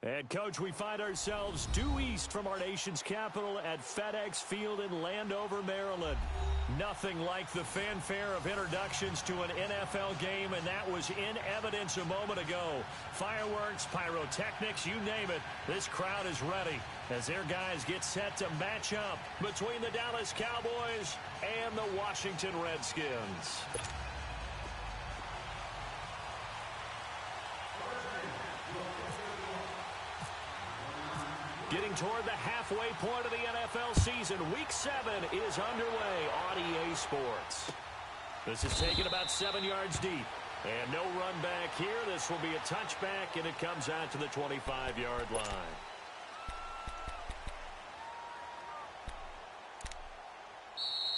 And, Coach, we find ourselves due east from our nation's capital at FedEx Field in Landover, Maryland. Nothing like the fanfare of introductions to an NFL game, and that was in evidence a moment ago. Fireworks, pyrotechnics, you name it. This crowd is ready as their guys get set to match up between the Dallas Cowboys and the Washington Redskins. Getting toward the halfway point of the NFL season, Week 7 is underway on EA Sports. This is taken about 7 yards deep. And no run back here. This will be a touchback, and it comes out to the 25-yard line.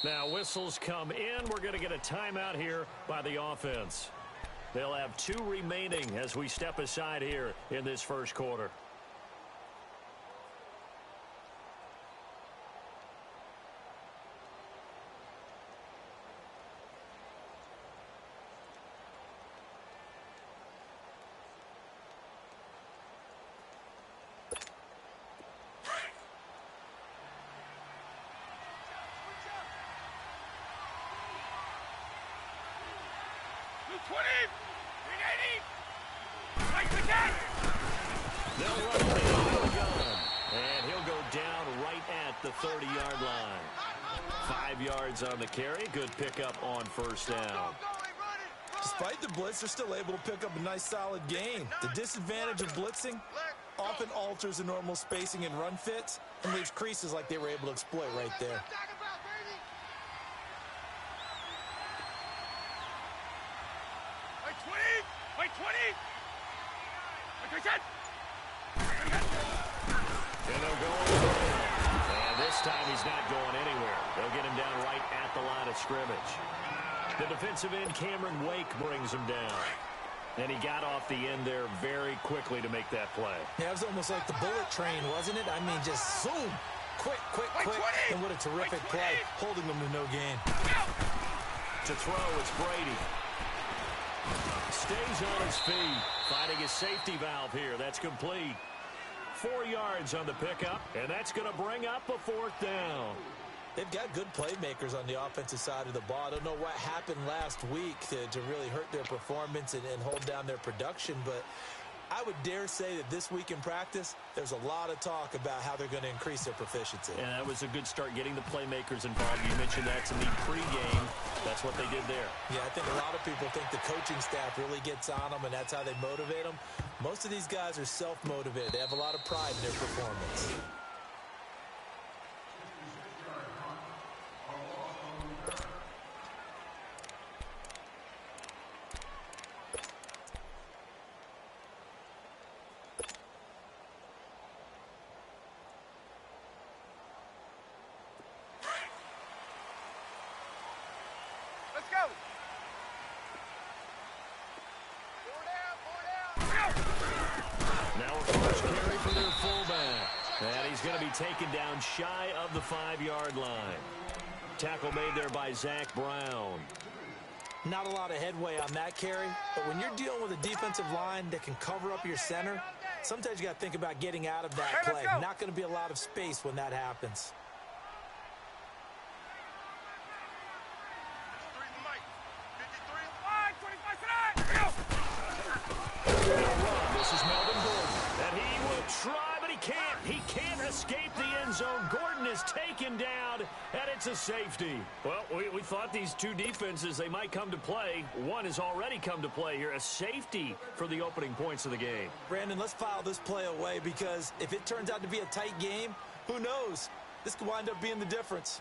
Now, whistles come in. We're going to get a timeout here by the offense. They'll have 2 remaining as we step aside here in this first quarter. They'll run the gun, and he'll go down right at the 30-yard line. 5 yards on the carry. Good pickup on first down. Despite the blitz, they're still able to pick up a nice, solid gain. The disadvantage of blitzing often alters the normal spacing and run fits and leaves creases like they were able to exploit right there. And they'll go on. And this time he's not going anywhere. They'll get him down right at the line of scrimmage. The defensive end, Cameron Wake, brings him down. And he got off the end there very quickly to make that play. Yeah, it was almost like the bullet train, wasn't it? I mean, just zoom. Quick. And what a terrific play, holding them to no gain. To throw, it's Brady. Stays on his feet, finding his safety valve here. That's complete. 4 yards on the pickup, and that's going to bring up a 4th down. They've got good playmakers on the offensive side of the ball. I don't know what happened last week to really hurt their performance and hold down their production, but I would dare say that this week in practice, there's a lot of talk about how they're going to increase their proficiency. And that was a good start, getting the playmakers involved. You mentioned that to me pregame. That's what they did there. Yeah, I think a lot of people think the coaching staff really gets on them, and that's how they motivate them. Most of these guys are self-motivated. They have a lot of pride in their performance. Taken down shy of the 5-yard line. Tackle made there by Zach Brown. Not a lot of headway on that carry, but when you're dealing with a defensive line that can cover up your center, sometimes you got to think about getting out of that play. Not going to be a lot of space when that happens. This is Melvin Gordon, and he will try, but he can't. He can't escape the end zone. Gordon is taken down, and it's a safety. Well, we thought these two defenses, they might come to play. One has already come to play here, a safety for the opening points of the game. Brandon, let's file this play away, because if it turns out to be a tight game, who knows? This could wind up being the difference.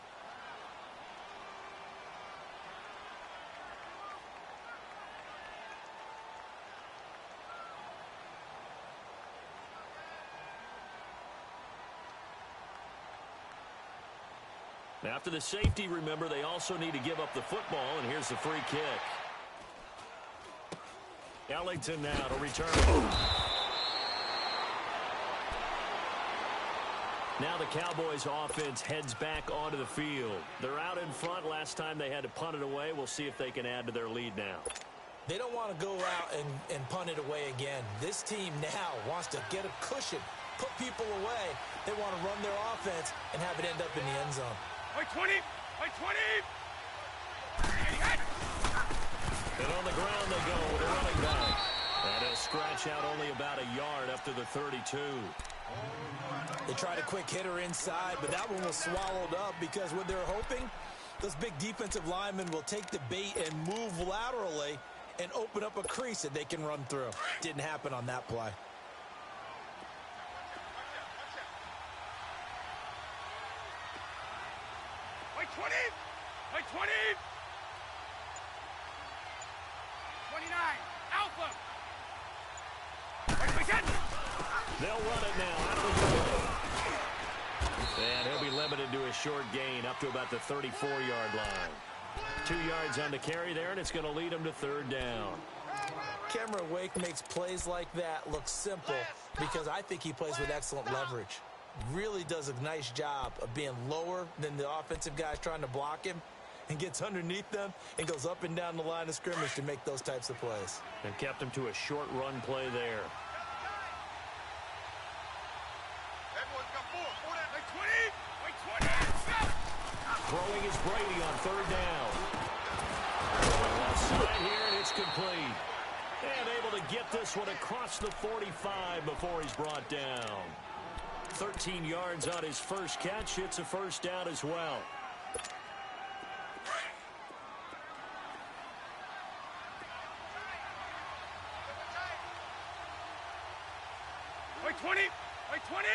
After the safety, remember, they also need to give up the football, and here's the free kick. Ellington now to return. Now the Cowboys offense heads back onto the field. They're out in front. Last time they had to punt it away. We'll see if they can add to their lead now. They don't want to go out and punt it away again. This team now wants to get a cushion, put people away. They want to run their offense and have it end up in the end zone. Right 20! Right 20! And on the ground they go with a running back. And he'll scratch out only about a yard up to the 32. They tried a quick hitter inside, but that one was swallowed up because what they're hoping, those big defensive linemen will take the bait and move laterally and open up a crease that they can run through. Didn't happen on that play. Right 20! Right 20! 29! Alpha! Right 20! They'll run it now out of the zone. And he'll be limited to a short gain up to about the 34-yard line. 2 yards on the carry there, and it's going to lead him to third down. Cameron Wake makes plays like that look simple because I think he plays with excellent leverage. Really does a nice job of being lower than the offensive guys trying to block him and gets underneath them and goes up and down the line of scrimmage to make those types of plays. And kept him to a short run play there. Everyone's got 4. 4 down. Right 20! Right 20! Throwing is Brady on third down. Going left side here, and it's complete. And able to get this one across the 45 before he's brought down. 13 yards on his first catch. It's a first down as well. Right 20! Right 20!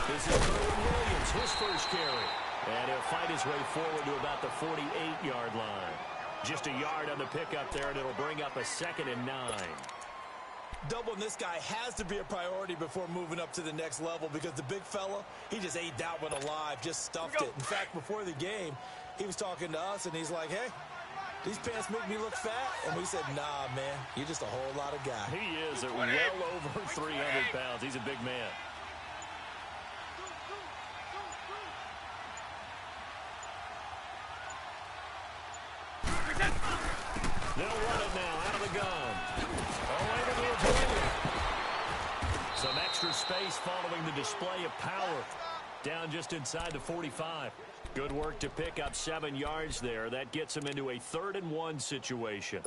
This is Kerwin Williams, his first carry. And he'll fight his way forward to about the 48-yard line. Just a yard on the pickup there, and it'll bring up a 2nd and 9. Doubling this guy has to be a priority before moving up to the next level because the big fella, he just ate that one alive, just stuffed it. In fact, before the game, he was talking to us, and he's like, hey, these pants make me look fat. And we said, nah, man, you're just a whole lot of guy. He is at well over 300 pounds. He's a big man. They'll run it now out of the gun. Able to avoid it. Some extra space following the display of power. Down just inside the 45. Good work to pick up 7 yards there. That gets him into a 3rd and 1 situation.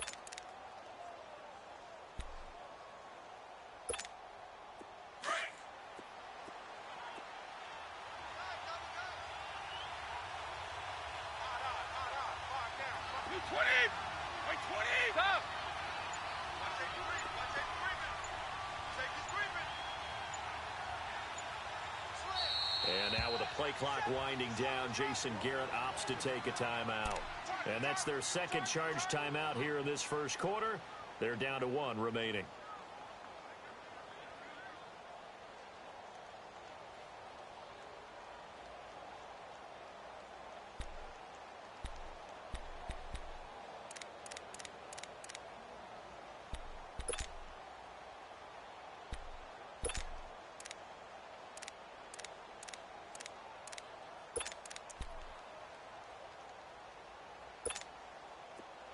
And now with a play clock winding down, Jason Garrett opts to take a timeout. And that's their second charge timeout here in this first quarter. They're down to 1 remaining.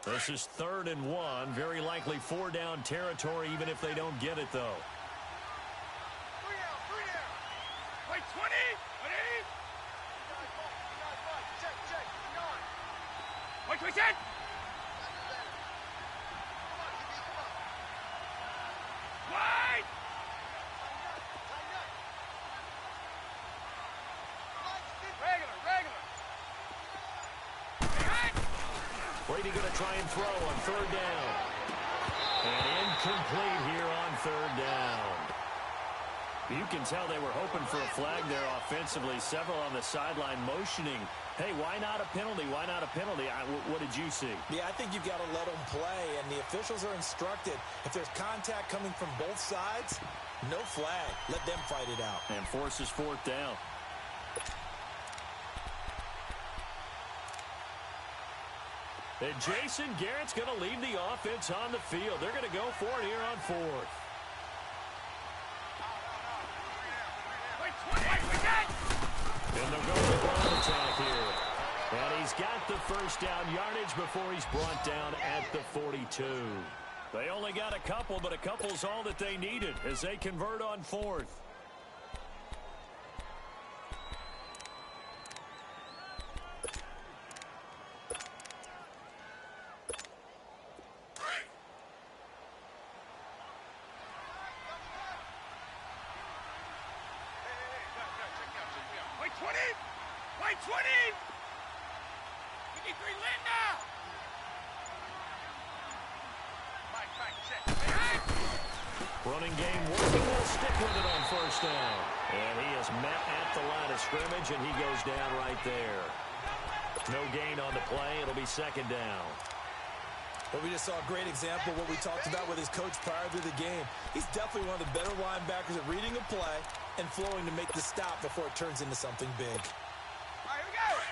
This is 3rd and 1. Very likely 4-down territory, even if they don't get it, though. 3 out, 3 out. Right 20! Ready? Check. 9. Right 20! Wide! Regular. Brady going to try and throw on 3rd down. And incomplete here on 3rd down. You can tell they were hoping for a flag there offensively. Several on the sideline motioning. Hey, why not a penalty? Why not a penalty? What did you see? Yeah, I think you've got to let them play, and the officials are instructed. If there's contact coming from both sides, no flag. Let them fight it out. And forces 4th down. And Jason Garrett's going to lead the offense on the field. They're going to go for it here on 4th. And they'll go with the ground attack here. And he's got the first down yardage before he's brought down at the 42. They only got a couple, but a couple's all that they needed as they convert on fourth. Running game working. They'll stick with it on first down. And he is met at the line of scrimmage, and he goes down right there. No gain on the play. It'll be second down. Well, we just saw a great example of what we talked about with his coach prior to the game. He's definitely one of the better linebackers at reading a play and flowing to make the stop before it turns into something big. All right, here we go.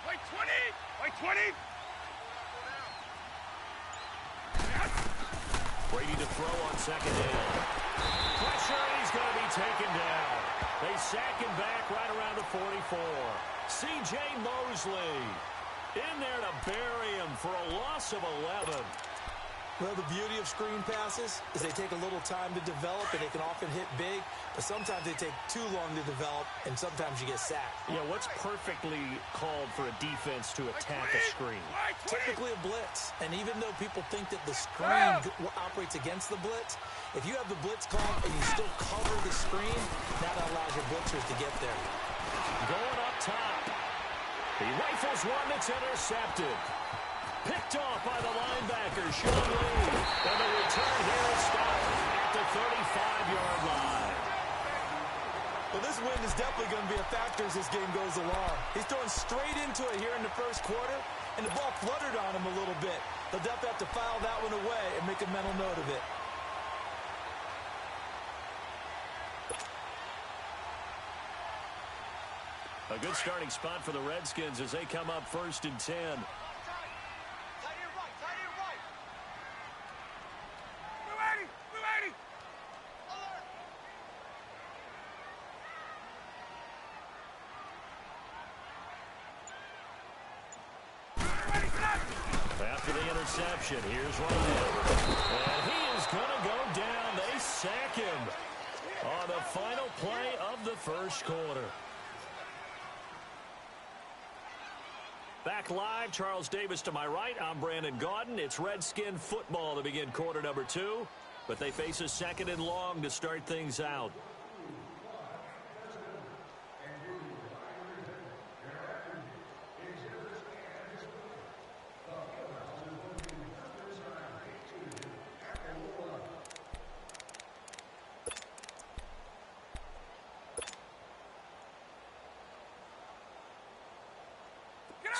Wait, 20. Wait, 20. Brady to throw on second down. Pressure, he's going to be taken down. They sack him back right around the 44. C.J. Mosley in there to bury him for a loss of 11. Well, the beauty of screen passes is they take a little time to develop, and they can often hit big, but sometimes they take too long to develop, and sometimes you get sacked. Yeah, what's perfectly called for a defense to attack a screen? Typically a blitz, and even though people think that the screen operates against the blitz, if you have the blitz called and you still cover the screen, that allows your blitzers to get there. Going up top. He rifles one that's intercepted. Picked off by the linebacker, Sean Lee. And the return here is stopped at the 35-yard line. Well, this win is definitely going to be a factor as this game goes along. He's throwing straight into it here in the first quarter, and the ball fluttered on him a little bit. They'll definitely have to file that one away and make a mental note of it. A good starting spot for the Redskins as they come up 1st and 10. After the interception, here's Ryan. And he is going to go down. They sack him on the final play of the first quarter. Back live, Charles Davis to my right. I'm Brandon Gaudin. It's Redskin football to begin quarter number 2. But they face a second and long to start things out.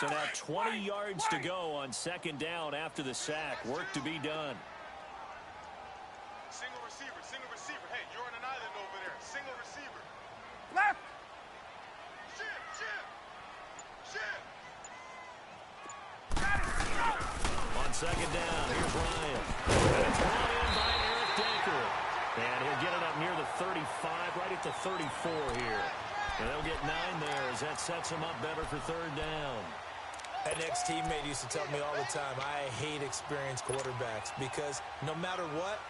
So now 20 yards to go on second down after the sack. Work to be done. Single receiver, single receiver. Hey, you're on an island over there. Single receiver. Left. On second down, here's Ryan. And it's brought in by Eric Decker. And he'll get it up near the 35, right at the 34 here. And they'll get 9 there as that sets him up better for third down. An ex-teammate used to tell me all the time, I hate experienced quarterbacks because no matter what,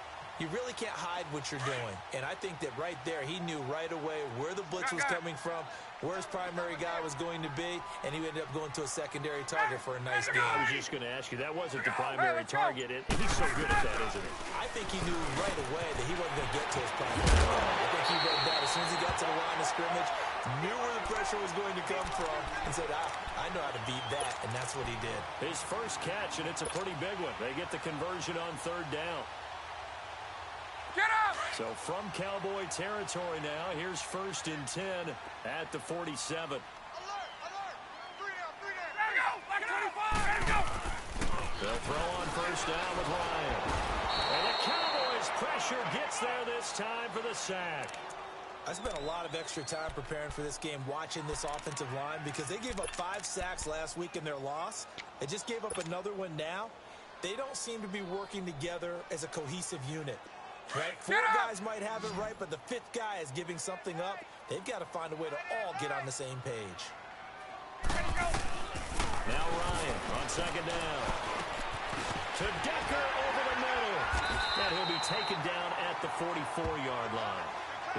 you really can't hide what you're doing. And I think that right there, he knew right away where the blitz was coming from, where his primary guy was going to be, and he ended up going to a secondary target for a nice game. I was just going to ask you, that wasn't the primary target. He's so good at that, isn't he? I think he knew right away that he wasn't going to get to his primary target. I think he read that as soon as he got to the line of scrimmage, knew where the pressure was going to come from, and said, I know how to beat that, and that's what he did. His first catch, and it's a pretty big one. They get the conversion on third down. Get up! So from Cowboy territory now, here's 1st and 10 at the 47. Alert! 3 down! There we go! Back at 25! There we go! They'll throw on first down with Ryan. And the Cowboys' pressure gets there this time for the sack. I spent a lot of extra time preparing for this game, watching this offensive line, because they gave up 5 sacks last week in their loss. They just gave up another one now. They don't seem to be working together as a cohesive unit. Right? Four guys might have it right, but the fifth guy is giving something up. They've got to find a way to all get on the same page. Now Ryan on second down. To Decker over the middle. And he'll be taken down at the 44-yard line.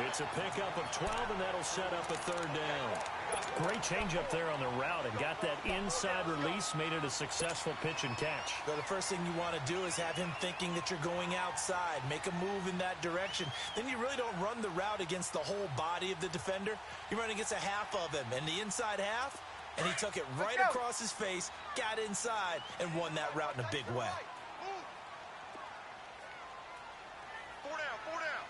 It's a pickup of 12, and that'll set up a third down. Great change up there on the route and got that inside release, made it a successful pitch and catch. But the first thing you want to do is have him thinking that you're going outside, make a move in that direction. Then you really don't run the route against the whole body of the defender. You run against a half of him, and the inside half, and he took it right across his face, got inside, and won that route in a big way. Four down, four down.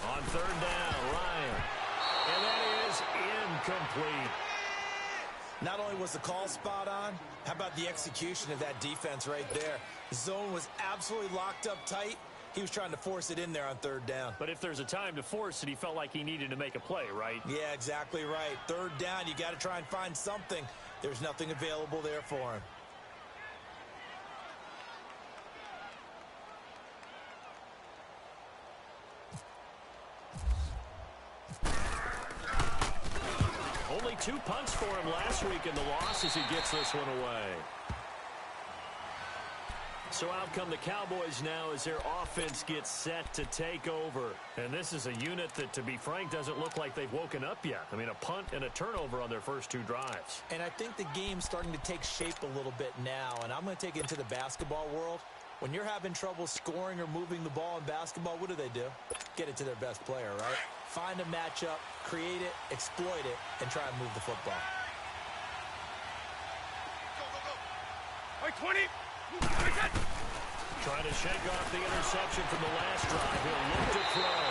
On third down, Ryan. And that is incomplete. Not only was the call spot on, how about the execution of that defense right there? The zone was absolutely locked up tight. He was trying to force it in there on third down. But if there's a time to force it, he felt like he needed to make a play, right? Yeah, exactly right. Third down, you got to try and find something. There's nothing available there for him. Only 2 punts for him last week in the loss as he gets this one away. So out come the Cowboys now as their offense gets set to take over. And this is a unit that, to be frank, doesn't look like they've woken up yet. I mean, a punt and a turnover on their first 2 drives. And I think the game's starting to take shape a little bit now. And I'm going to take it into the basketball world. When you're having trouble scoring or moving the ball in basketball, what do? Get it to their best player, right? Find a matchup, create it, exploit it, and try and move the football. Go, go, go. Wait, 20. Trying to shake off the interception from the last drive. He'll look to throw.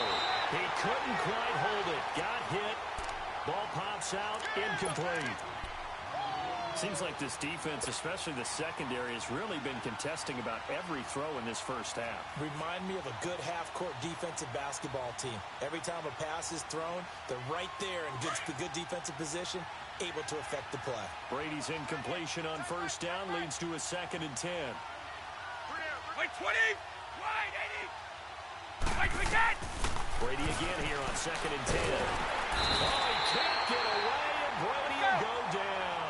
He couldn't quite hold it. Got hit. Ball pops out. Incomplete. Seems like this defense, especially the secondary, has really been contesting about every throw in this first half. Remind me of a good half-court defensive basketball team. Every time a pass is thrown, they're right there in good defensive position, able to affect the play. Brady's incompletion on first down leads to a 2nd and 10. Wait, 20. Wide, 80. Wait, we get. Brady again here on 2nd and 10. Oh, he can't get away, and Brady will go down.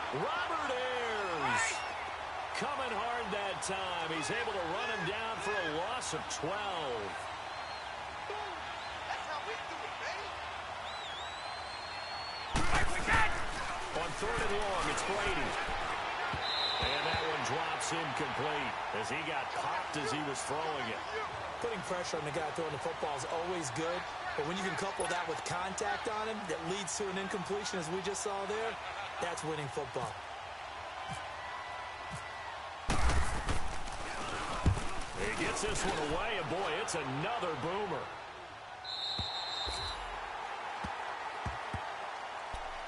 Robert Ayers coming hard that time. He's able to run him down for a loss of 12. That's how we do it, baby. On 3rd and long, it's Brady. And that one drops incomplete as he got popped as he was throwing it. Putting pressure on the guy throwing the football is always good, but when you can couple that with contact on him that leads to an incompletion, as we just saw there, that's winning football. He gets this one away, and boy, it's another boomer.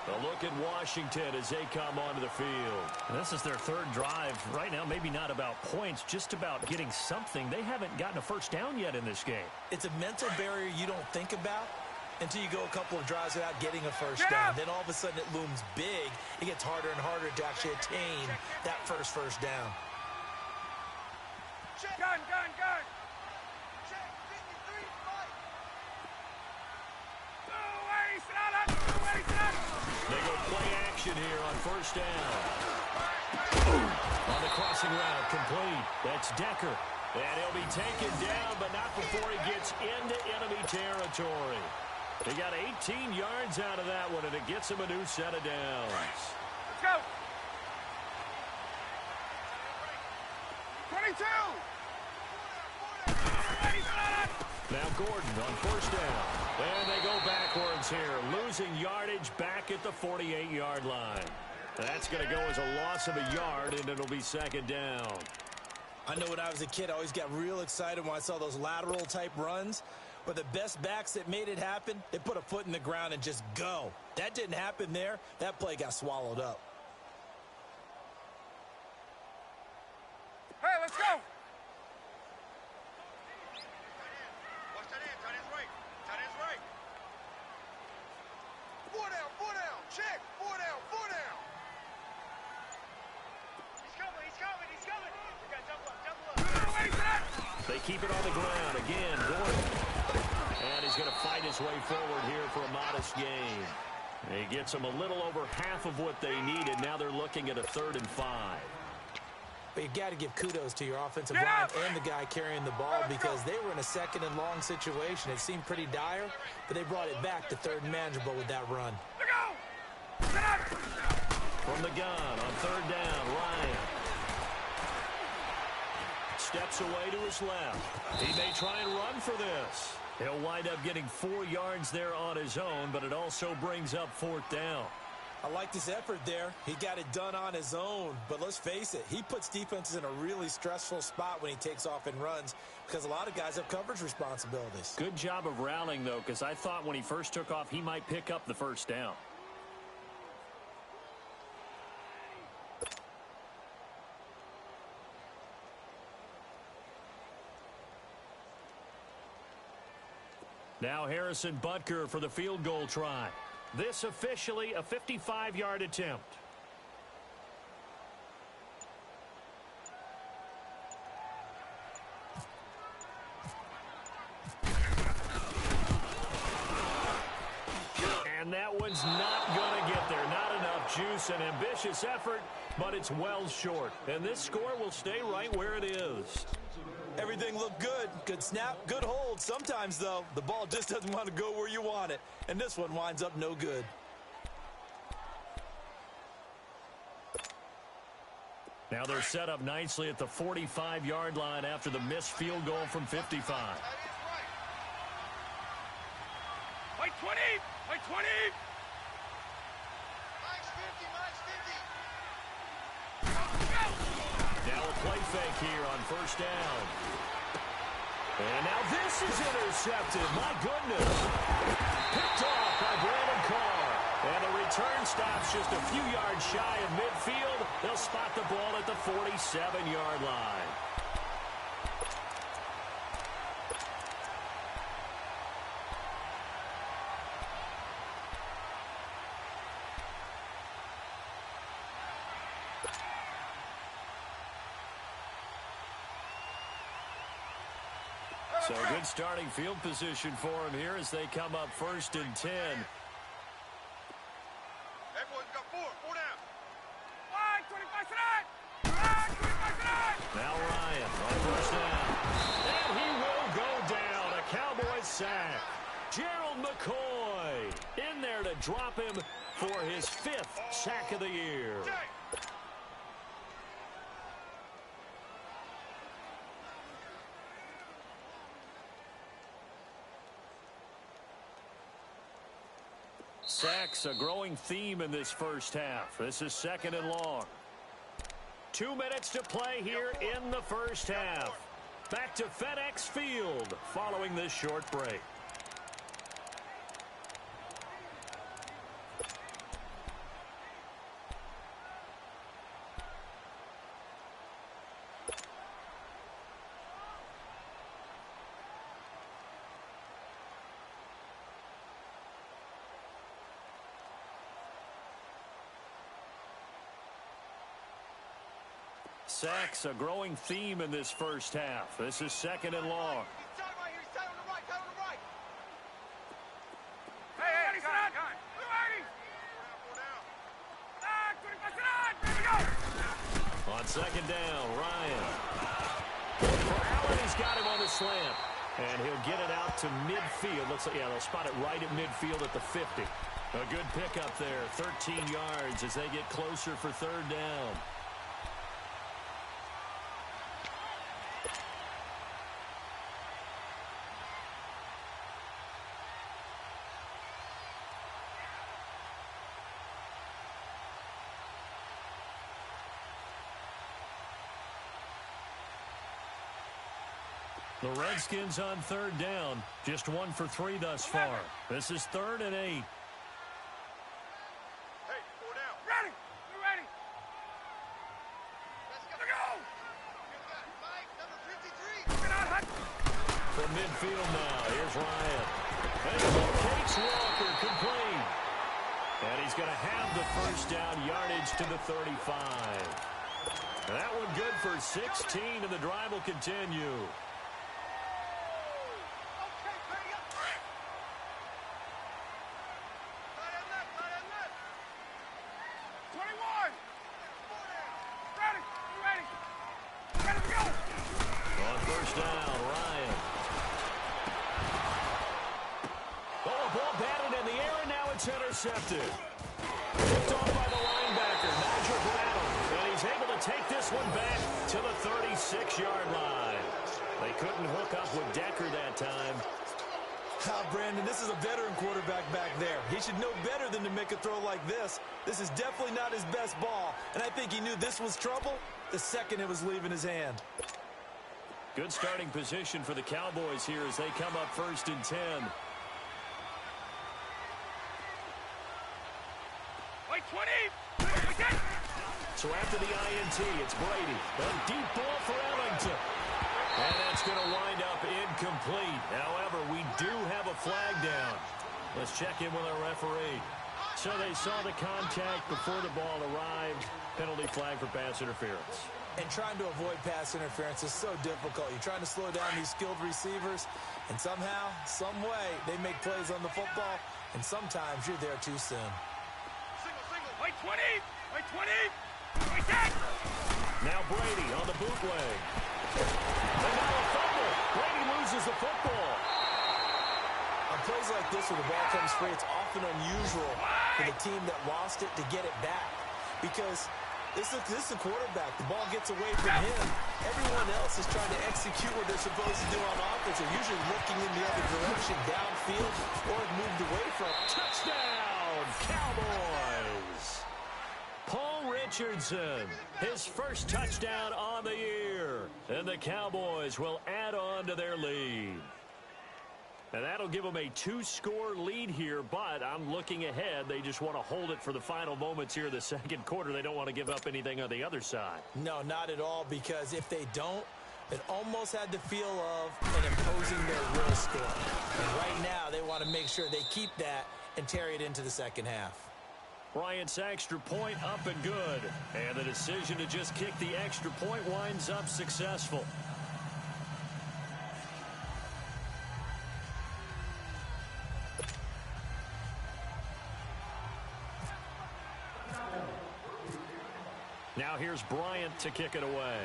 A look at Washington as they come onto the field. And this is their 3rd drive. Right now, maybe not about points, just about getting something. They haven't gotten a first down yet in this game. It's a mental barrier you don't think about until you go a couple of drives without getting a first down. Then all of a sudden it looms big. It gets harder and harder to actually attain that first down. Check. Gun. Check, 53, fight. They go play action here on first down. On the crossing route, complete. That's Decker. And he'll be taken down, but not before he gets into enemy territory. He got 18 yards out of that one, and it gets him a new set of downs. Let's go. 22. Now Gordon on first down. And they go backwards here, losing yardage back at the 48-yard line. That's going to go as a loss of a yard, and it'll be 2nd down. I know when I was a kid, I always got real excited when I saw those lateral-type runs. But the best backs that made it happen, they put a foot in the ground and just go. That didn't happen there. That play got swallowed up. Hey, let's go. Watch that end. Tight end's right. Tight end's right. Four down. Check. They keep it on the ground. Again, Gordon. And he's going to fight his way forward here for a modest gain. He gets them a little over half of what they needed. Now they're looking at a 3rd and 5. But you got to give kudos to your offensive line and the guy carrying the ball because they were in a 2nd and long situation. It seemed pretty dire, but they brought it back to 3rd and manageable with that run. From the gun on 3rd down, Ryan. Steps away to his left. He may try and run for this. He'll wind up getting 4 yards there on his own, but it also brings up 4th down. I like this effort there. He got it done on his own, but let's face it, he puts defenses in a really stressful spot when he takes off and runs because a lot of guys have coverage responsibilities. Good job of rallying, though, because I thought when he first took off, he might pick up the 1st down. Now Harrison Butker for the field goal try. This officially a 55-yard attempt. And that one's not going to get there. Not enough juice. An ambitious effort, but it's well short. And this score will stay right where it is. Everything looked good. Good snap, good hold. Sometimes, though, the ball just doesn't want to go where you want it. And this one winds up no good. Now they're set up nicely at the 45-yard line after the missed field goal from 55. Wait 20! Wait 20! Now a play fake here on 1st down. And now this is intercepted. My goodness. Picked off by Brandon Carr. And the return stops just a few yards shy of midfield. They'll spot the ball at the 47-yard line. So good starting field position for him here as they come up 1st and 10. Everyone's got 4 down. Now Ryan on 1st down. And he will go down. A Cowboys sack. Gerald McCoy in there to drop him for his 5th sack of the year. Sacks a growing theme in this first half. This is 2nd and long. 2 minutes to play here in the first half. Back to FedEx Field following this short break. Sacks a growing theme in this first half. This is 2nd and long. On 2nd down, Ryan. For Allen, he's got him on the slant. And he'll get it out to midfield. Looks like, yeah, they'll spot it right at midfield at the 50. A good pickup there, 13 yards as they get closer for 3rd down. The Redskins on 3rd down. Just 1 for 3 thus far. This is 3rd and 8. Hey, 4 down. Ready. We're ready. Let's go. Mike, number 53. From midfield now, here's Ryan. And he locates Walker complete. And he's going to have the 1st down yardage to the 35. And that one good for 16, and the drive will continue. intercepted. Picked off by the linebacker, Nigel Brown. And he's able to take this one back to the 36-yard line. They couldn't hook up with Decker that time. Brandon, this is a veteran quarterback back there. He should know better than to make a throw like this. This is definitely not his best ball, and I think he knew this was trouble the second it was leaving his hand. Good starting position for the Cowboys here as they come up 1st and 10. Wait, 20. So after the INT, it's Brady. A deep ball for Ellington. And that's going to wind up incomplete. However, we do have a flag down. Let's check in with our referee. So they saw the contact before the ball arrived. Penalty flag for pass interference. And trying to avoid pass interference is so difficult. You're trying to slow down these skilled receivers, and somehow, some way, they make plays on the football, and sometimes you're there too soon. Single. Wait, 20. Wait, 20. Wait, 10. Now Brady on the bootleg. And now a fumble. Brady loses the football. On plays like this where the ball comes free, it's often unusual for the team that lost it to get it back. Because this is a quarterback. The ball gets away from him. Everyone else is trying to execute what they're supposed to do on offense. They're usually looking in the other direction, downfield, or moved away from. Touchdown, Cowboys. Paul Richardson, his first touchdown on the year. And the Cowboys will add on to their lead. And that'll give them a 2-score lead here, but I'm looking ahead. They just want to hold it for the final moments here in the second quarter. They don't want to give up anything on the other side. No, not at all, because if they don't, it almost had the feel of an imposing their will score. And right now, they want to make sure they keep that and carry it into the second half. Bryant's extra point up and good. And the decision to just kick the extra point winds up successful. Now here's Bryant to kick it away.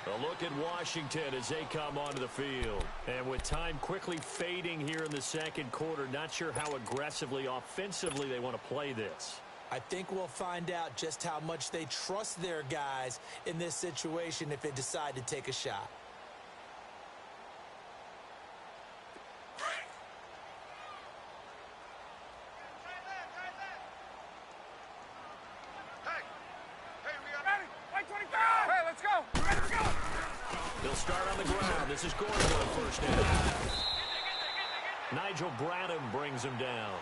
A look at Washington as they come onto the field. And with time quickly fading here in the second quarter, not sure how aggressively, offensively they want to play this. I think we'll find out just how much they trust their guys in this situation if they decide to take a shot. They'll start on the ground. This is Gordon on first down. Nigel Bradham brings him down.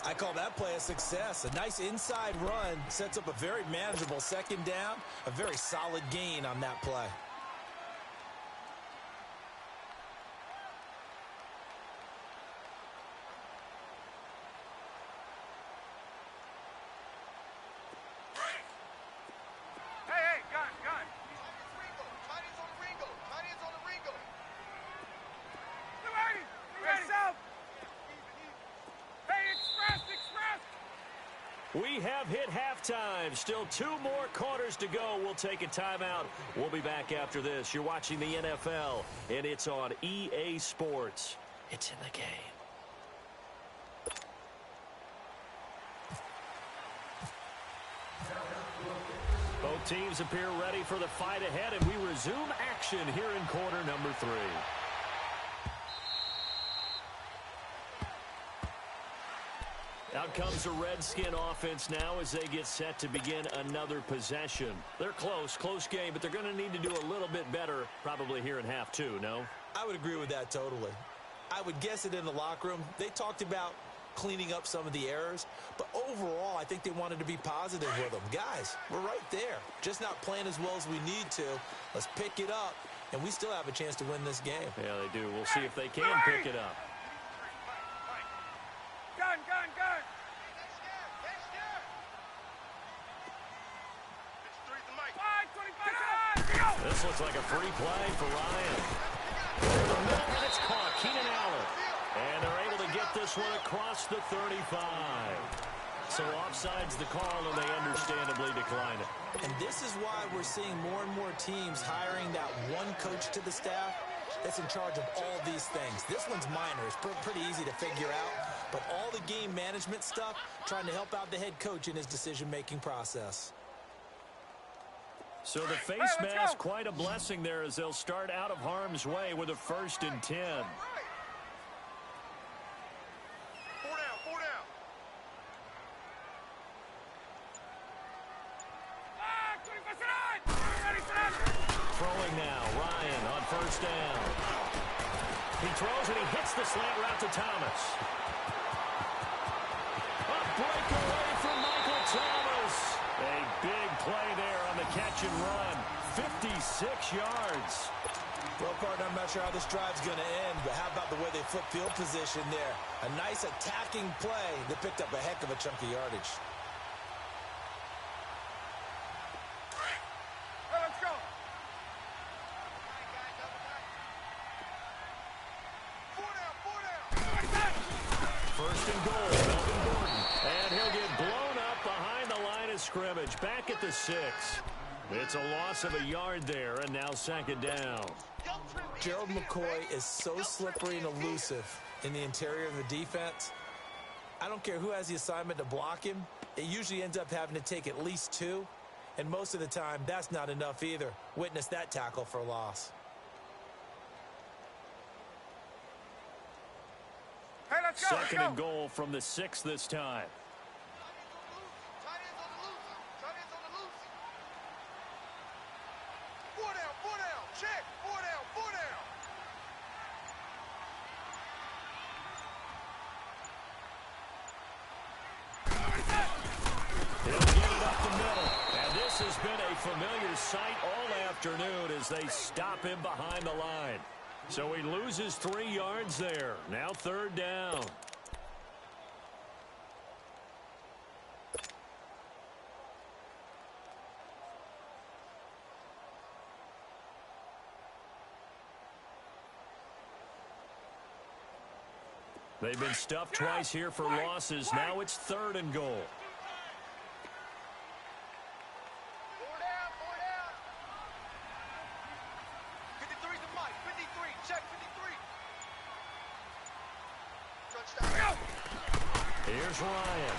I call that play a success. A nice inside run sets up a very manageable second down. A very solid gain on that play. We have hit halftime. Still 2 more quarters to go. We'll take a timeout. We'll be back after this. You're watching the NFL, and it's on EA Sports. It's in the game. Both teams appear ready for the fight ahead, and we resume action here in quarter number 3. Out comes the Redskin offense now as they get set to begin another possession. They're close game, but they're going to need to do a little bit better probably here in half 2, no? I would agree with that totally. I would guess it in the locker room. They talked about cleaning up some of the errors, but overall I think they wanted to be positive with them. Guys, we're right there. Just not playing as well as we need to. Let's pick it up, and we still have a chance to win this game. Yeah, they do. We'll see if they can pick it up. Gun. This looks like a free play for Ryan. And it's caught. Keenan Allen. And they're able to get this one across the 35. So offside's the call, and they understandably decline it. And this is why we're seeing more and more teams hiring that one coach to the staff that's in charge of all these things. This one's minor. It's pretty easy to figure out. But all the game management stuff, trying to help out the head coach in his decision-making process. So the face mask, quite a blessing there as they'll start out of harm's way with a 1st and 10. Four down. Throwing now, Ryan on 1st down. He throws and he hits the slant route to Thomas. A breakaway from Michael Thomas. A big play there on the catch and run. 56 yards. Well, partner, I'm not sure how this drive's going to end, but how about the way they flip field position there? A nice attacking play that picked up a heck of a chunk of yardage. Hey, let's go. 4 down. 1st and goal, Melvin Gordon. And he'll get blown up behind the line of scrimmage. Back at the 6. It's a loss of a yard there, and now 2nd down. Gerald McCoy is so slippery and elusive in the interior of the defense. I don't care who has the assignment to block him. It usually ends up having to take at least 2. And most of the time, that's not enough either. Witness that tackle for loss. Hey, let's go. 2nd and goal from the 6 this time. Tight ends on the loose. 4 down. Check. 4 down. He'll get it up the middle. And this has been a familiar sight all afternoon as they stop him behind the line. So he loses 3 yards there. Now 3rd down. They've been stuffed twice here for losses. Now it's 3rd and goal. 4 down. 53's the mic. 53. Check 53. Touchdown. Here's Ryan.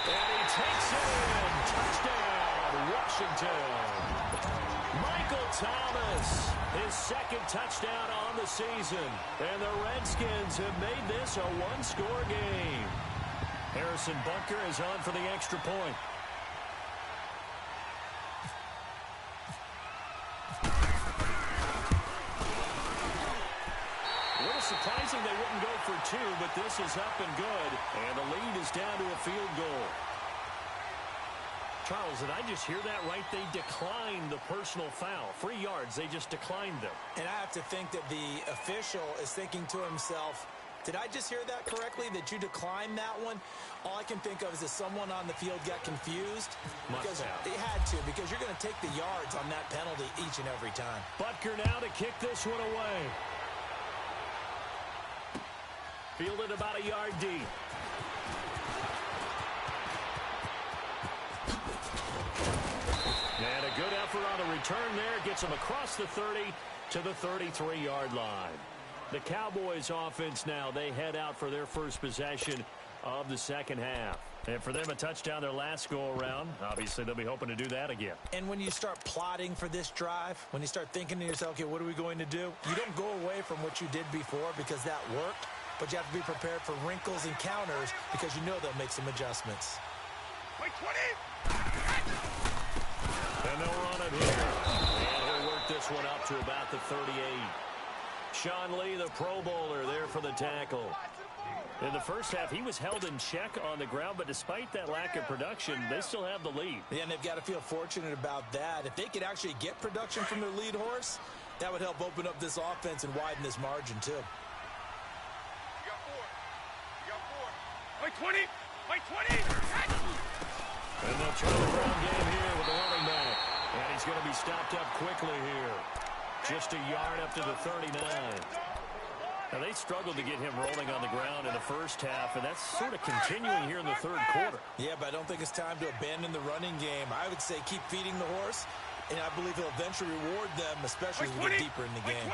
And he takes it in. Touchdown, Washington. Michael Thomas, his 2nd touchdown on the season. And the Redskins have made this a 1-score game. Harrison Bunker is on for the extra point. A little surprising they wouldn't go for 2, but this is up and good. And the lead is down to a field goal. Charles, did I just hear that right? They declined the personal foul. 3 yards, they just declined them. And I have to think that the official is thinking to himself, did I just hear that correctly, that you declined that one? All I can think of is that someone on the field got confused. Must have. They had to, because you're going to take the yards on that penalty each and every time. Butker now to kick this one away. Fielded about a yard deep. And a good effort on the return there. Gets him across the 30 to the 33-yard line. The Cowboys offense now, they head out for their first possession of the 2nd half. And for them, a touchdown their last go-around. Obviously, they'll be hoping to do that again. And when you start plotting for this drive, when you start thinking to yourself, okay, what are we going to do? You don't go away from what you did before because that worked, but you have to be prepared for wrinkles and counters because you know they'll make some adjustments. Wait, 20. And they'll run it here. And he'll work this one up to about the 38. Sean Lee, the Pro Bowler, there for the tackle. In the first half, he was held in check on the ground, but despite that lack of production, they still have the lead. Yeah, and they've got to feel fortunate about that. If they could actually get production from their lead horse, that would help open up this offense and widen this margin, too. You got 4. Wait, 20. Wait, 20. And they'll try the ground game here with the running back. And he's going to be stopped up quickly here. Just a yard up to the 39. Now, they struggled to get him rolling on the ground in the first half, and that's sort of continuing here in the third quarter. Yeah, but I don't think it's time to abandon the running game. I would say keep feeding the horse, and I believe he'll eventually reward them, especially as we get deeper in the game.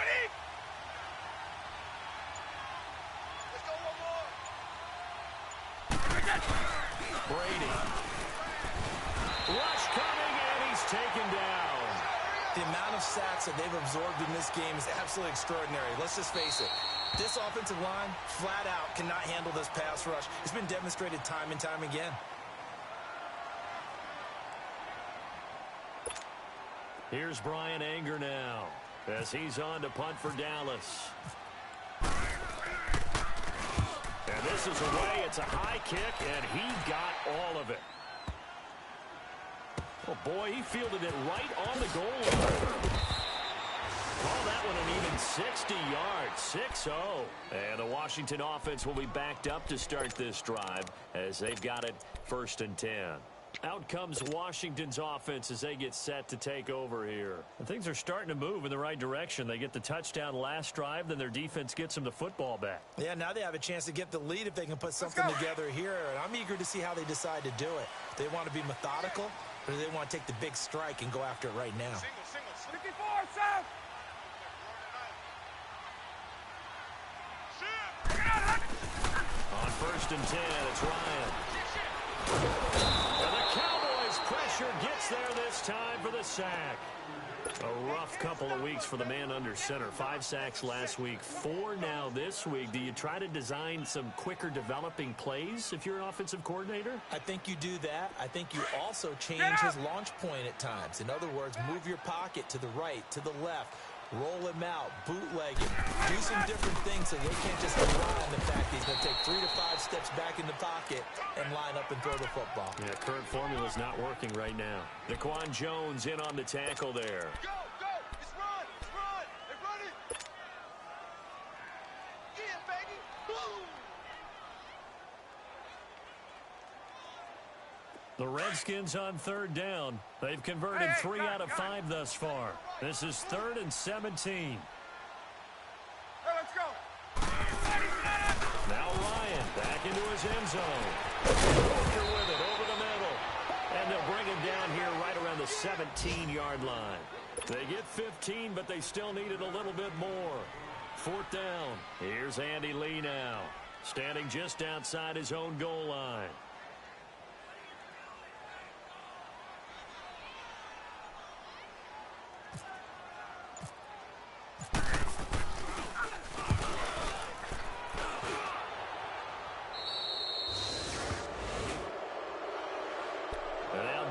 Brady. Rush coming, and he's taken down. The amount of sacks that they've absorbed in this game is absolutely extraordinary. Let's just face it. This offensive line, flat out, cannot handle this pass rush. It's been demonstrated time and time again. Here's Brian Anger now as he's on to punt for Dallas. And this is away. It's a high kick, and he got all of it. Oh, boy, he fielded it right on the goal line. Call that one an even 60 yards, 6-0. And the Washington offense will be backed up to start this drive as they've got it 1st and 10. Out comes Washington's offense as they get set to take over here. And things are starting to move in the right direction. They get the touchdown last drive, then their defense gets them the football back. Yeah, now they have a chance to get the lead if they can put something together here. And I'm eager to see how they decide to do it. They want to be methodical, or do they want to take the big strike and go after it right now? Single. 54, Sam. On 1st and 10, it's Ryan. And the Cowboys' pressure gets there this time for the sack. A rough couple of weeks for the man under center. 5 sacks last week, 4 now this week. Do you try to design some quicker developing plays if you're an offensive coordinator? I think you do that. I think you also change his launch point at times. In other words, move your pocket to the right, to the left. Roll him out, bootleg him, do some different things so they can't just rely on the fact that he's going to take 3 to 5 steps back in the pocket and line up and throw the football. Yeah, current formula is not working right now. Naquan Jones in on the tackle there. Go! It's run! They're running! Yeah, baby! Boom! The Redskins on 3rd down. They've converted 3 out of 5 thus far. This is 3rd and 17. Hey, let's go! Now Ryan back into his end zone. Walker with it over the middle. And they'll bring him down here right around the 17-yard line. They get 15, but they still need it a little bit more. 4th down. Here's Andy Lee now, standing just outside his own goal line.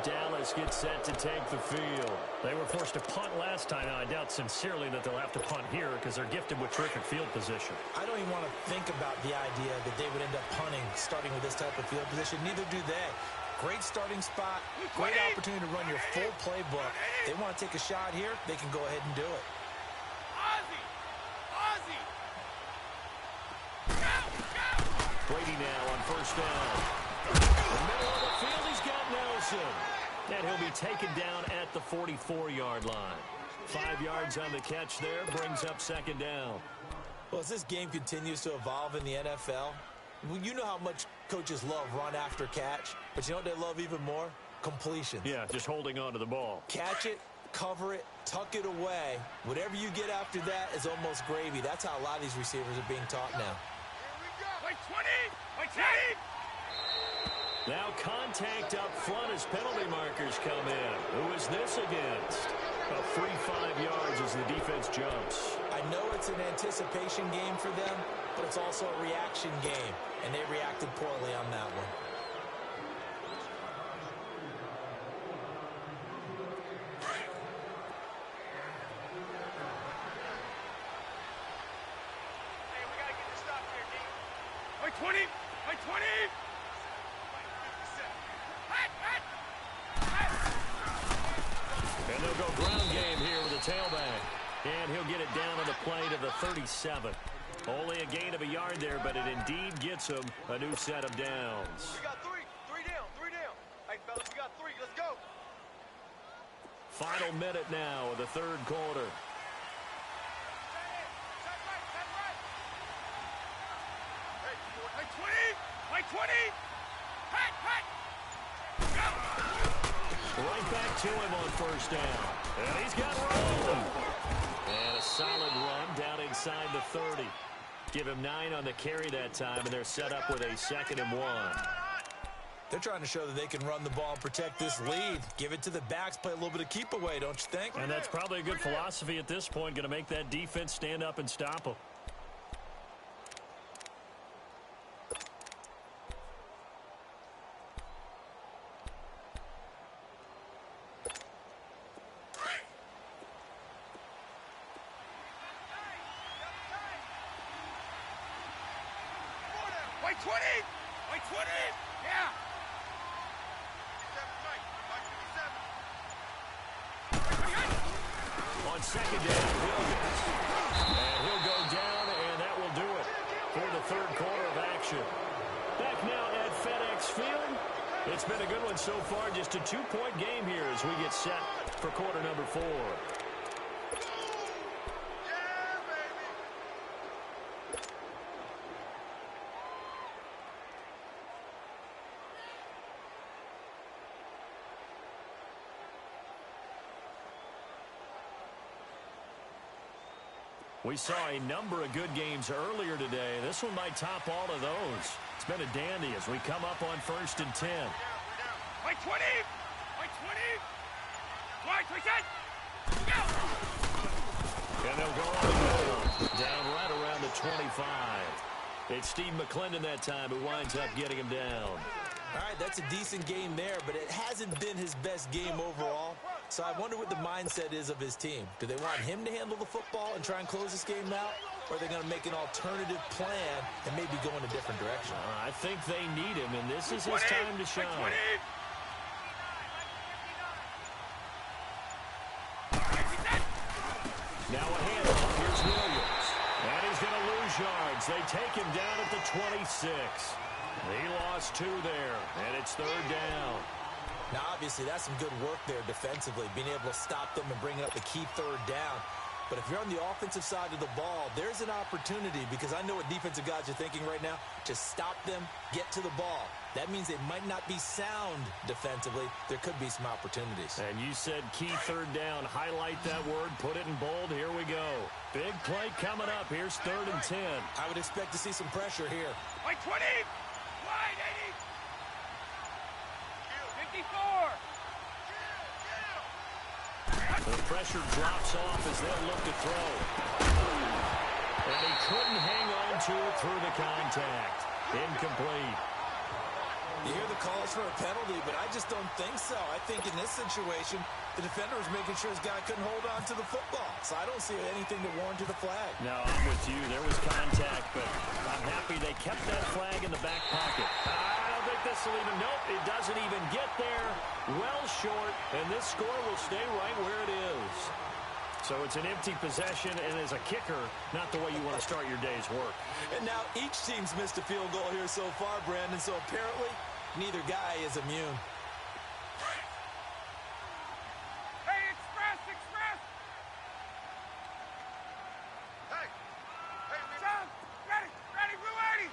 Dallas gets set to take the field. They were forced to punt last time. Now, I doubt sincerely that they'll have to punt here because they're gifted with terrific field position. I don't even want to think about the idea that they would end up punting starting with this type of field position. Neither do they. Great starting spot, great opportunity to run your full playbook. They want to take a shot here, they can go ahead and do it. Ozzie! Brady now on 1st down. In the middle of the field, he's got Nelson. And he'll be taken down at the 44-yard line. 5 yards on the catch there, brings up 2nd down. Well, as this game continues to evolve in the NFL, you know how much coaches love run after catch, but you know what they love even more? Completions. Yeah, just holding on to the ball. Catch it, cover it, tuck it away. Whatever you get after that is almost gravy. That's how a lot of these receivers are being taught now. Here we go! Wait, 20! Now contact up front as penalty markers come in. Who is this against? A free 5 yards as the defense jumps. I know it's an anticipation game for them, but it's also a reaction game, and they reacted poorly on that one. Hey, we gotta get this stop here, D. Wait, 20! Wait, 20! And they'll go ground game here with a tailback. And he'll get it down on the play to the 37. Only a gain of a yard there, but it indeed gets him a new set of downs. We got 3. 3 down. Hey, fellas, we got 3. Let's go. Final minute now of the 3rd quarter. Wait, 20. Hot, hot. Right back to him on first down. And he's got room. And a solid run down inside the 30. Give him 9 on the carry that time, and they're set up with a 2nd and 1. They're trying to show that they can run the ball and protect this lead. Give it to the backs, play a little bit of keep away, don't you think? And that's probably a good philosophy at this point, going to make that defense stand up and stop them. Wait, 20. Wait, 20. Yeah. On 2nd down, Williams. And he'll go down, and that will do it for the 3rd quarter of action. Back now at FedEx Field. It's been a good one so far. Just a 2-point game here as we get set for quarter number 4. We saw a number of good games earlier today. This one might top all of those. It's been a dandy as we come up on 1st and 10. Wait, 20. Wait, 20. Wait, 20. Go. And they'll go on down right around the 25. It's Steve McClendon that time who winds up getting him down. All right, that's a decent game there, but it hasn't been his best game overall. So I wonder what the mindset is of his team. Do they want him to handle the football and try and close this game out? Or are they going to make an alternative plan and maybe go in a different direction? I think they need him, and this is his time to shine. Now a handoff. Here's Williams. And he's going to lose yards. They take him down at the 26. He lost 2 there, and it's 3rd down. Now, obviously, that's some good work there defensively, being able to stop them and bringing up the key 3rd down. But if you're on the offensive side of the ball, there's an opportunity, because I know what defensive guys are thinking right now. Just stop them, get to the ball. That means they might not be sound defensively. There could be some opportunities. And you said key 3rd down. Highlight that word. Put it in bold. Here we go. Big play coming up. Here's 3rd and 10. I would expect to see some pressure here. Wait, 20. Wide, 80. 54. The pressure drops off as they'll look to throw. And he couldn't hang on to it through the contact. Incomplete. You hear the calls for a penalty, but I just don't think so. I think in this situation, the defender was making sure his guy couldn't hold on to the football. So I don't see anything to warrant the flag. No, I'm with you. There was contact, but I'm happy they kept that flag in the back pocket. I don't think this will even, nope, it doesn't even get there. Well short, and this score will stay right where it is. So it's an empty possession, and as a kicker, not the way you want to start your day's work. And now each team's missed a field goal here so far, Brandon, so apparently neither guy is immune. Hey, express, express. Hey, John, ready, blue 80.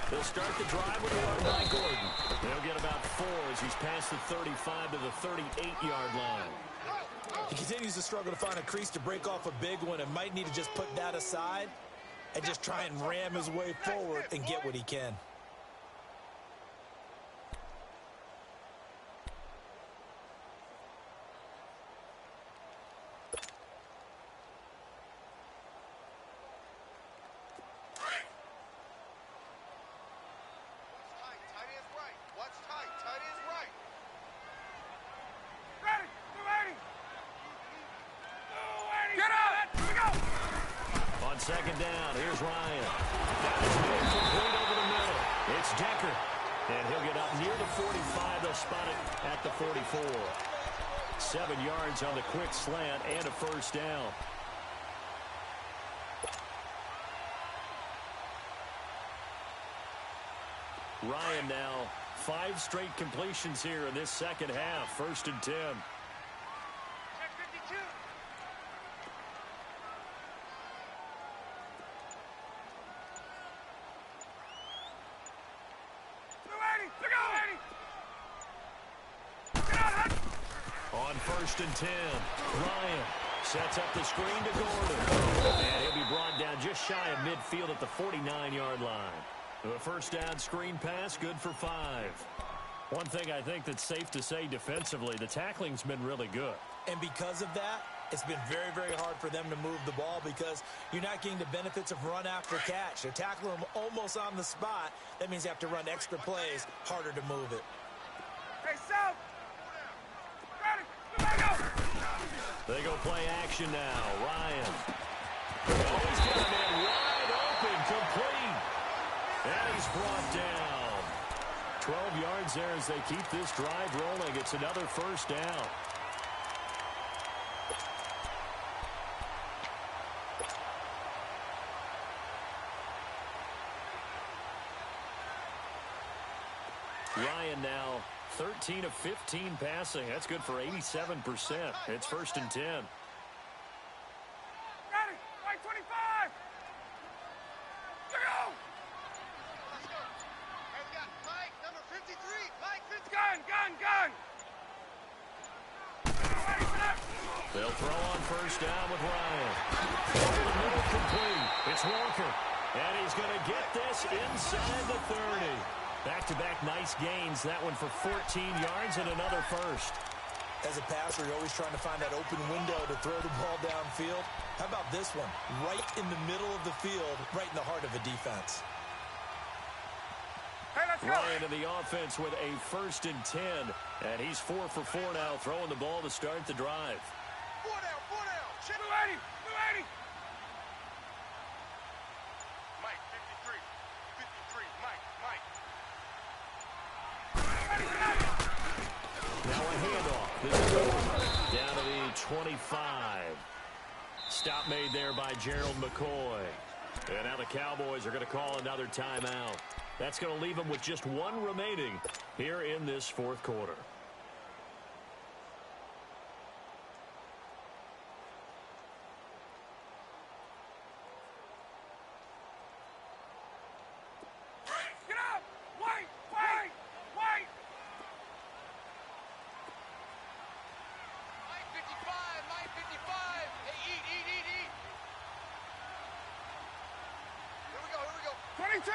They'll start the drive with a run by Gordon. They'll get about 4 as he's past the 35 to the 38-yard line. He continues to struggle to find a crease to break off a big one and might need to just put that aside and just try and ram his way forward and get what he can. Second down, here's Ryan. That is complete over the middle. It's Decker, and he'll get up near the 45. They'll spot it at the 44. 7 yards on the quick slant and a first down. Ryan now 5 straight completions here in this second half. 1st and 10. first and 10. Ryan sets up the screen to Gordon. And he'll be brought down just shy of midfield at the 49-yard line. The first down screen pass, good for 5. One thing I think that's safe to say defensively, the tackling's been really good. And because of that, it's been very, very hard for them to move the ball because you're not getting the benefits of run after catch. They're tackling them almost on the spot. That means you have to run extra plays, harder to move it. Okay, south. They go play action now. Ryan. Oh, he's got a man wide open, complete. And he's brought down. 12 yards there as they keep this drive rolling. It's another first down. Ryan now 13 of 15 passing. That's good for 87%. It's first and 10. Ready, right 25. Go! Let's go. Hey, we got Mike, number 53. Mike, 53. Gun. They'll throw on first down with Ryan. Over the middle, complete. It's Walker. And he's going to get this inside the 30. Back-to-back nice gains. That one for 14 yards and another first. As a passer, you're always trying to find that open window to throw the ball downfield. How about this one? Right in the middle of the field, right in the heart of a defense. Hey, let's go. Ryan in the offense with a first and 10. And he's 4 for 4 now, throwing the ball to start the drive. 4 down. Chip 280. Mike, 53. 53, Mike. Now a handoff. This is over. Down to the 25. Stop made there by Gerald McCoy. And now the Cowboys are going to call another timeout. That's going to leave them with just one remaining here in this fourth quarter. Get up! Wait! Mike 55! Hey, eat! Here we go! 22!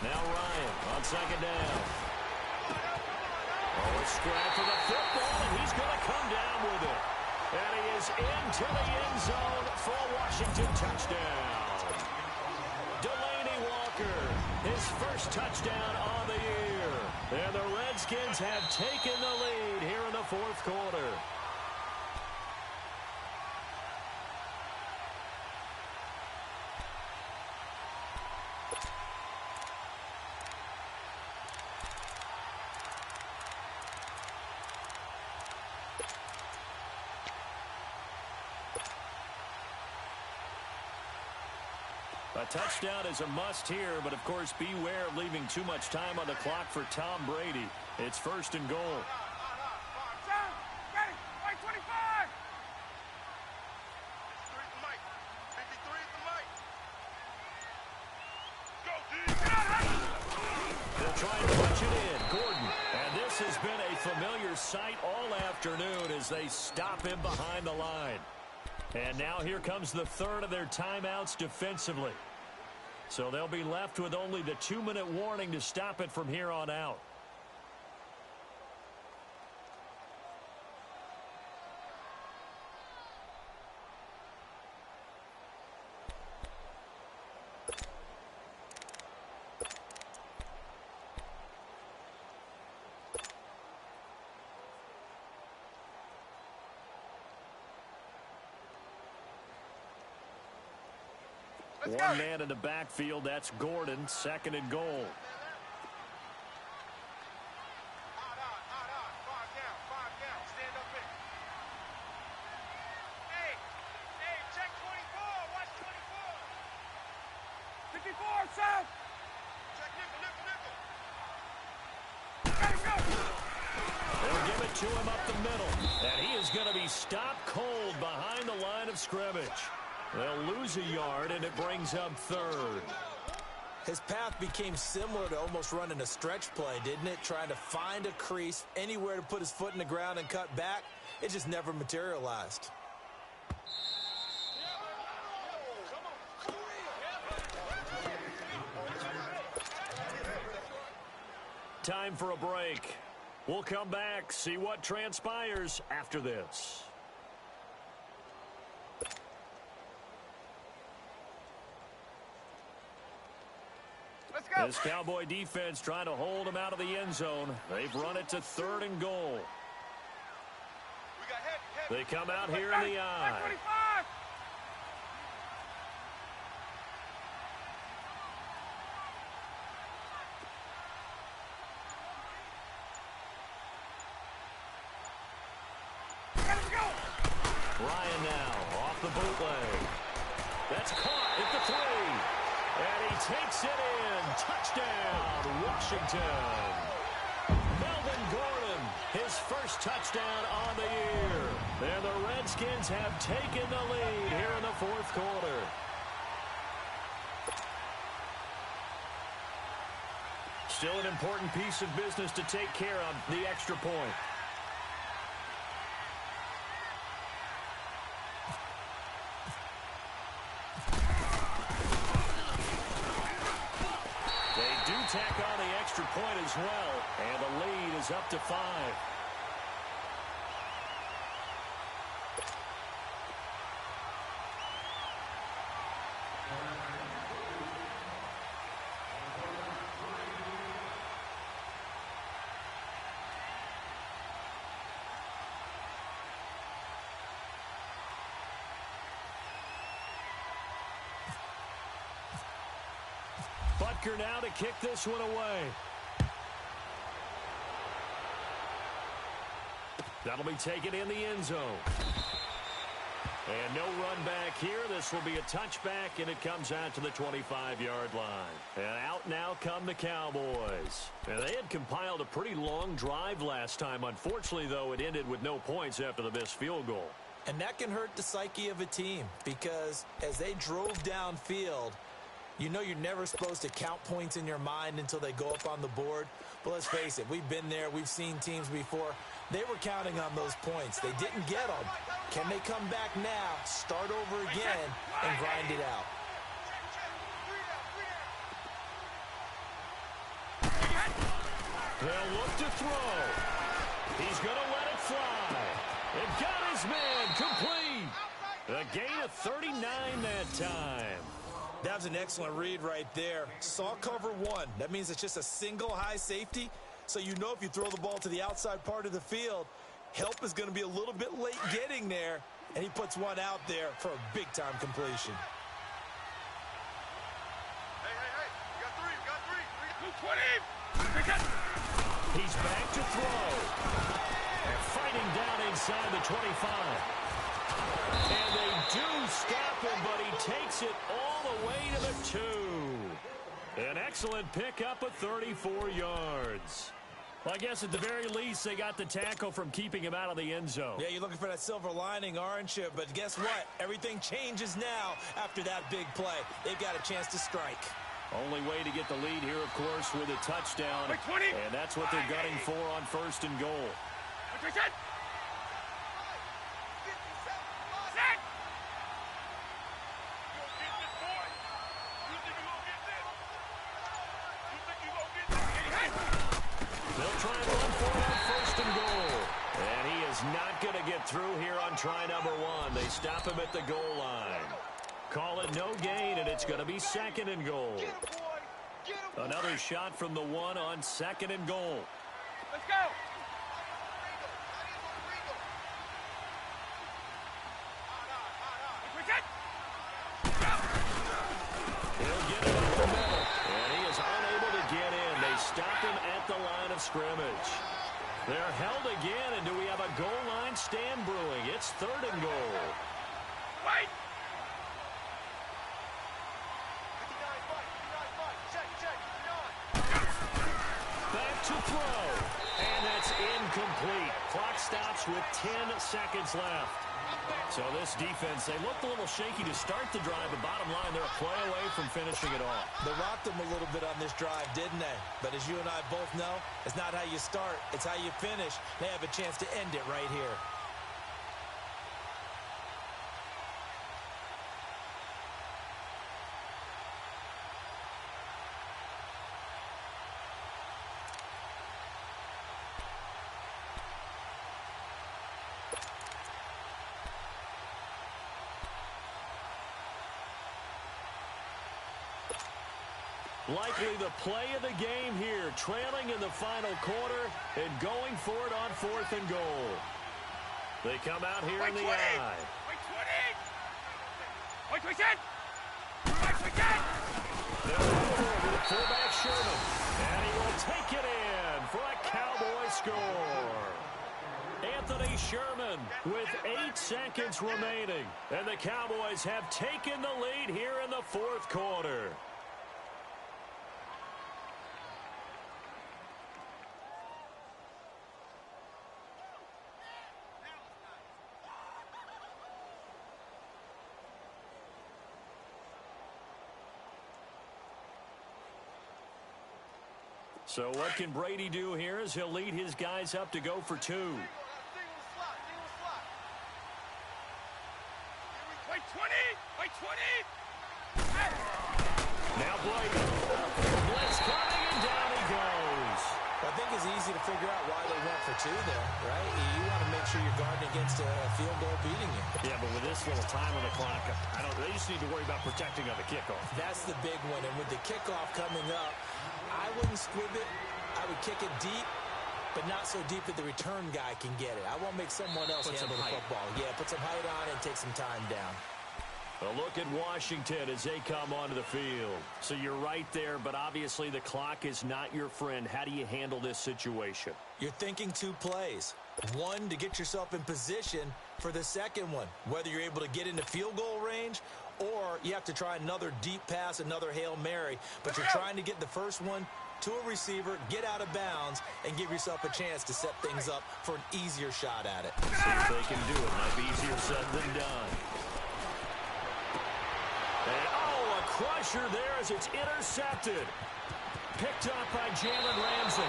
Now Ryan on second down. Oh, a scrap for the football, and he's going to come down with it. And he is into the end zone for a Washington touchdown. Delaney Walker, his first touchdown on the year. And the Redskins have taken the lead here in the fourth quarter. A touchdown is a must here, but of course beware of leaving too much time on the clock for Tom Brady. It's first and goal. Ready! Right 25! 53 is the Mike. 53 is the Mike. Go, D! They'll try and punch it in. Gordon. And this has been a familiar sight all afternoon as they stop him behind the line. And now here comes the third of their timeouts defensively. So they'll be left with only the 2-minute warning to stop it from here on out. One man in the backfield, that's Gordon, second and goal. Out. 5 down. Stand up in. Hey, check 24. Watch 24. 54, south. Check nickel. They'll give it to him up the middle. And he is going to be stopped cold behind the line of scrimmage. They'll lose a yard, and it brings up third. His path became similar to almost running a stretch play, didn't it? Trying to find a crease, anywhere to put his foot in the ground and cut back. It just never materialized. Time for a break. We'll come back, see what transpires after this. Let's go. This Cowboy defense trying to hold him out of the end zone. They've run it to 3rd and goal. We got heavy. They come out here in the eye. 25. Let's go. Ryan now off the bootleg. That's caught at the 3. And he takes it in. Touchdown, Washington. Melvin Gordon, his first touchdown on the year. And the Redskins have taken the lead here in the 4th quarter. Still an important piece of business to take care of, the extra point. Tack on the extra point as well, and the lead is up to 5. Butker now to kick this one away. That'll be taken in the end zone. And no run back here. This will be a touchback, and it comes out to the 25-yard line. And out now come the Cowboys. And they had compiled a pretty long drive last time. Unfortunately, though, it ended with no points after the missed field goal. And that can hurt the psyche of a team because as they drove downfield, you know you're never supposed to count points in your mind until they go up on the board. But let's face it, we've been there. We've seen teams before. They were counting on those points. They didn't get them. Can they come back now, start over again, and grind it out? They'll look to throw. He's going to let it fly. It got his man complete. A gain of 39 that time. That was an excellent read right there. Saw cover 1. That means it's just a single high safety. So you know if you throw the ball to the outside part of the field, help is going to be a little bit late getting there. And he puts one out there for a big-time completion. Hey. We got 3. 220. He's back to throw. They're fighting down inside the 25. And they do stop him, but he takes it all the way to the 2. An excellent pickup of 34 yards. Well, I guess at the very least, they got the tackle from keeping him out of the end zone. Yeah, you're looking for that silver lining, aren't you? But guess what? Everything changes now after that big play. They've got a chance to strike. Only way to get the lead here, of course, with a touchdown. And that's what they're gunning for on 1st and goal. They'll try and run for it on 1st and goal. And he is not going to get through here on try number 1. They stop him at the goal line. Call it no gain, and it's going to be 2nd and goal. Another shot from the 1 on 2nd and goal. Let's go. He'll get it up the middle, and he is unable to get in. They stop him at the line of scrimmage. They're held again, and do we have a goal line stand brewing? It's 3rd and goal. Wait. Back to throw, and that's incomplete. Clock stops with 10 seconds left. So this defense, they looked a little shaky to start the drive, but bottom line, they're a play away from finishing it off. They rocked them a little bit on this drive, didn't they? But as you and I both know, it's not how you start, it's how you finish. They have a chance to end it right here. Likely the play of the game here, trailing in the final quarter and going for it on 4th and goal. They come out here in the eye. Wait, 20! Wait, 10! They'll move over to fullback Sherman, and he will take it in for a Cowboy score. Anthony Sherman with 8 seconds remaining, and the Cowboys have taken the lead here in the 4th quarter. So what can Brady do here as he'll lead his guys up to go for 2. Wait, 20! Wait, 20! Now Brady. Blitz coming, and down he goes. I think it's easy to figure out why they went for 2 there, right? You want to make sure you're guarding against a field goal beating you. Yeah, but with this little time on the clock, they just need to worry about protecting on the kickoff. That's the big one, and with the kickoff coming up, I wouldn't squib it. I would kick it deep, but not so deep that the return guy can get it. I won't make someone else handle the football. Yeah, put some height on and take some time down. A look at Washington as they come onto the field. So you're right there, but obviously the clock is not your friend. How do you handle this situation? You're thinking 2 plays. One, to get yourself in position for the second one, whether you're able to get into field goal range or you have to try another deep pass, another Hail Mary, but you're trying to get the first one to a receiver, get out of bounds, and give yourself a chance to set things up for an easier shot at it. See if they can do it. Might be easier said than done. And, a crusher there as it's intercepted. Picked up by Jalen Ramsey.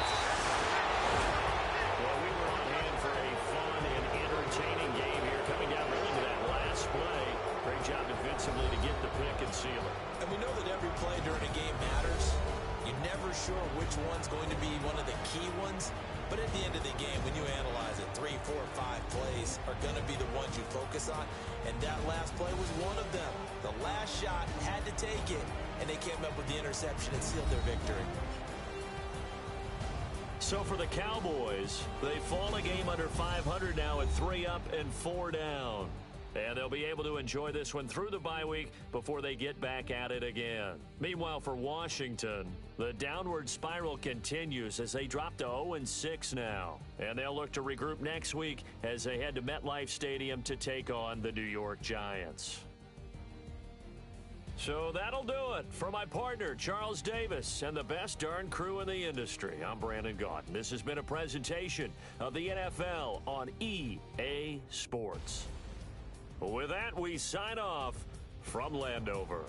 Well, we were on hand for a fun and entertaining game here. Coming down really to that last play. Great job defensively to get the pick and seal it. And we know that every play during a game matters. You're never sure which one's going to be one of the key ones. But at the end of the game, when you analyze it, 3, 4, 5 plays are going to be the ones you focus on. And that last play was one of them. The last shot had to take it, and they came up with the interception and sealed their victory. So for the Cowboys, they fall a game under 500 now at 3 up and 4 down. And they'll be able to enjoy this one through the bye week before they get back at it again. Meanwhile, for Washington, the downward spiral continues as they drop to 0-6 now. And they'll look to regroup next week as they head to MetLife Stadium to take on the New York Giants. So that'll do it. For my partner, Charles Davis, and the best darn crew in the industry, I'm Brandon Gaudin. This has been a presentation of the NFL on EA Sports. With that, we sign off from Landover.